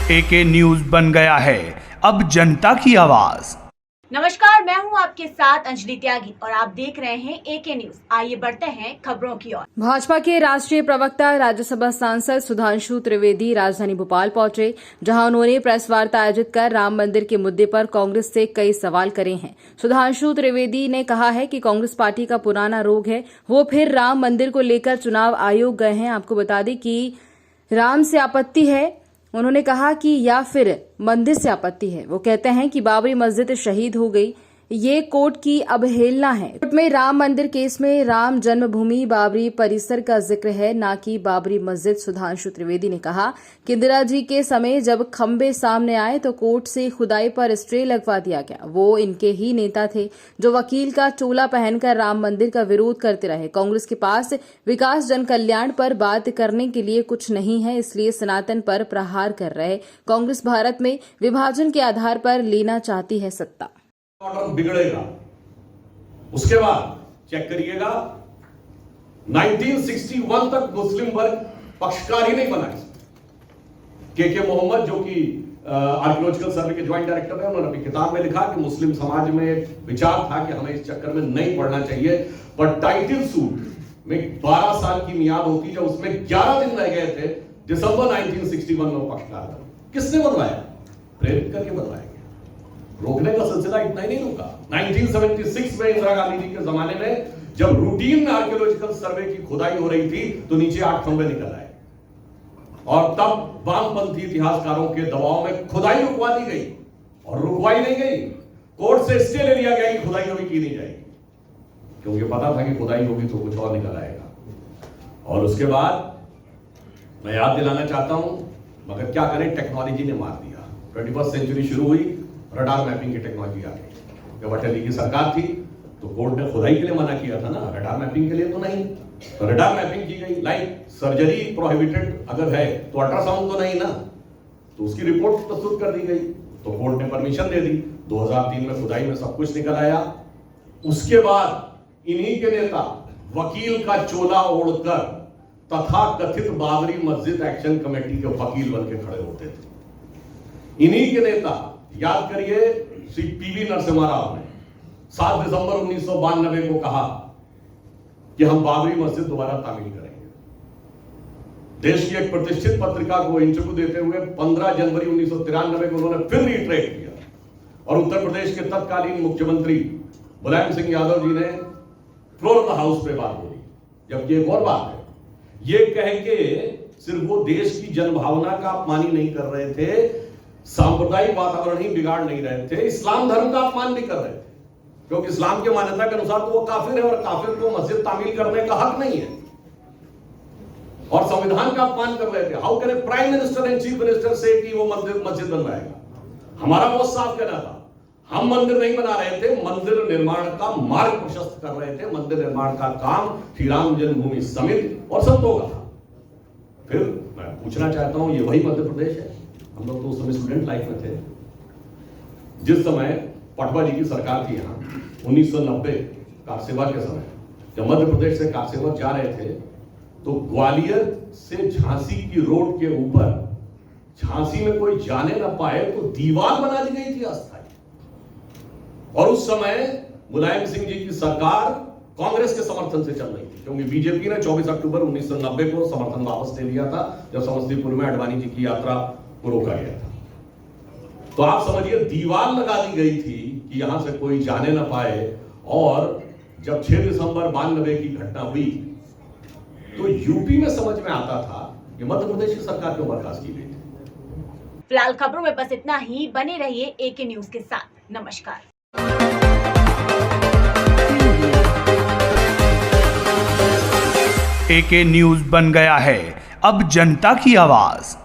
एके news बन गया है अब जनता की आवाज। नमस्कार, मैं हूं आपके साथ अंजलि त्यागी और आप देख रहे हैं एके न्यूज। आइए बढ़ते हैं खबरों की ओर। भाजपा के राष्ट्रीय प्रवक्ता राज्यसभा सांसद सुधांशु त्रिवेदी राजधानी भोपाल पहुंचे, जहां उन्होंने प्रेस वार्ता आयोजित कर राम मंदिर के मुद्दे पर कांग्रेस से कई सवाल करे हैं। सुधांशु त्रिवेदी ने कहा है कि कांग्रेस पार्टी का पुराना रोग है, वो फिर राम मंदिर को लेकर चुनाव आयोग गए हैं। आपको बता दें कि राम से आपत्ति है, उन्होंने कहा कि या फिर मंदिर से आपत्ति है। वो कहते हैं कि बाबरी मस्जिद शहीद हो गई, ये कोर्ट की अवहेलना है। कोर्ट में राम मंदिर केस में राम जन्मभूमि बाबरी परिसर का जिक्र है, न कि बाबरी मस्जिद। सुधांशु त्रिवेदी ने कहा कि इंदिरा जी के समय जब खंबे सामने आए तो कोर्ट से खुदाई पर स्टे लगवा दिया गया। वो इनके ही नेता थे जो वकील का चोला पहनकर राम मंदिर का विरोध करते रहे। कांग्रेस के पास विकास जन कल्याण पर बात करने के लिए कुछ नहीं है, इसलिए सनातन पर प्रहार कर रहे कांग्रेस भारत में विभाजन के आधार पर लेना चाहती है सत्ता। ऑर्डर बिगड़ेगा। उसके बाद चेक करिएगा 1961 तक मुस्लिम वर्ग पक्षकार ही नहीं बना। के मोहम्मद जो कि आर्कियोलॉजिकल सर्वे के ज्वाइंट डायरेक्टर है, उन्होंने अपनी किताब में लिखा कि मुस्लिम समाज में एक विचार था कि हमें इस चक्कर में नहीं पड़ना चाहिए, पर टाइटल सूट में 12 साल की मियाद होती जब उसमें 11 दिन रह गए थे। दिसंबर 1961 में पक्षकार बने। किसने बनवाया? प्रेरित करके बनवाया। रोकने का सिलसिला इतना ही नहीं रुका। 1976 में इंदिरा गांधी जी के जमाने में जब रूटीन आर्कियोलॉजिकल सर्वे की खुदाई हो रही थी तो नीचे 8 खंबे निकल आए और तब वामपंथी इतिहासकारों के दबाव में खुदाई रुकवा दी गई। और रुकवाई नहीं गई, कोर्ट से स्टे ले लिया गया कि खुदाई कभी की नहीं जाएगी, क्योंकि पता था कि खुदाई होगी तो कुछ और निकल आएगा। और उसके बाद मैं याद दिलाना चाहता हूं, मगर क्या करें, टेक्नोलॉजी ने मार दिया। 21st सेंचुरी शुरू हुई, रडार मैपिंग की टेक्नोलॉजी आ गई। जब अटल जी की सरकार थी तो कोर्ट ने खुदाई के लिए मना किया था ना, रडार मैपिंग के लिए तो नहीं। तो रडार मैपिंग की गई। लाइक सर्जरी प्रोहिबिटेड अगर है तो अल्ट्रासाउंड तो नहीं ना, तो उसकी रिपोर्ट प्रस्तुत कर दी गई, तो कोर्ट ने परमिशन दे दी। 2003 में खुदाई में सब कुछ निकल आया। उसके बाद इन्हीं के नेता वकील का चोला ओढ़कर तथा कथित बाबरी मस्जिद एक्शन कमेटी के वकील बन के खड़े होते थे। इन्हीं के नेता, याद करिए, श्री पीवी नरसिम्हा राव ने 7 दिसंबर 1992 को कहा कि हम बाबरी मस्जिद दोबारा तामील करेंगे। देश की एक प्रतिष्ठित पत्रिका को इंटरव्यू देते हुए 15 जनवरी 1993 को उन्होंने फिर रिट्रेट किया और उत्तर प्रदेश के तत्कालीन मुख्यमंत्री मुलायम सिंह यादव जी ने फ्लोर ऑफ द हाउस पे बात बोली। जबकि एक और बात है, ये कह के सिर्फ वो देश की जनभावना का अपमान ही नहीं कर रहे थे, सांप्रदायिक वातावरण ही बिगाड़ नहीं रहे थे, इस्लाम धर्म का अपमान भी कर रहे थे, क्योंकि इस्लाम की मान्यता के अनुसार तो वो काफिर है और काफिर को मस्जिद तामील करने का हक नहीं है, और संविधान का अपमान कर रहे थे। How can a prime minister and chief minister से कि वो मस्जिद बनवाएगा? हमारा बहुत साफ कहना था, हम मंदिर नहीं बना रहे थे, मंदिर निर्माण का मार्ग प्रशस्त कर रहे थे। मंदिर निर्माण का काम श्री राम जन्मभूमि समिति और संतों का था। फिर मैं पूछना चाहता हूं, ये वही मध्य प्रदेश है? हम लोग तो उस समय स्टूडेंट लाइफ में थे, जिस समय पटवा जी की सरकार थी यहाँ 1990 कार सेवा के समय, जब मध्य प्रदेश से कार सेवक जा रहे थे तो ग्वालियर से झांसी की रोड के ऊपर झांसी में कोई जाने ना पाए तो दीवार बना दी गई थी अस्थायी। और उस समय मुलायम सिंह जी की सरकार कांग्रेस के समर्थन से चल रही थी, क्योंकि बीजेपी ने 24 अक्टूबर 1990 को समर्थन वापस ले लिया था, जब समस्तीपुर में अडवाणी जी की यात्रा को रोका गया था। तो आप समझिए, दीवार लगा दी गई थी कि यहां से कोई जाने ना पाए। और जब 6 दिसंबर 92 की घटना हुई तो यूपी में समझ में आता था कि मध्य प्रदेश की सरकार क्यों बर्खास्त की गई थी। फिलहाल खबरों में बस इतना ही। बने रहिए एके न्यूज के साथ। नमस्कार। एके न्यूज बन गया है अब जनता की आवाज।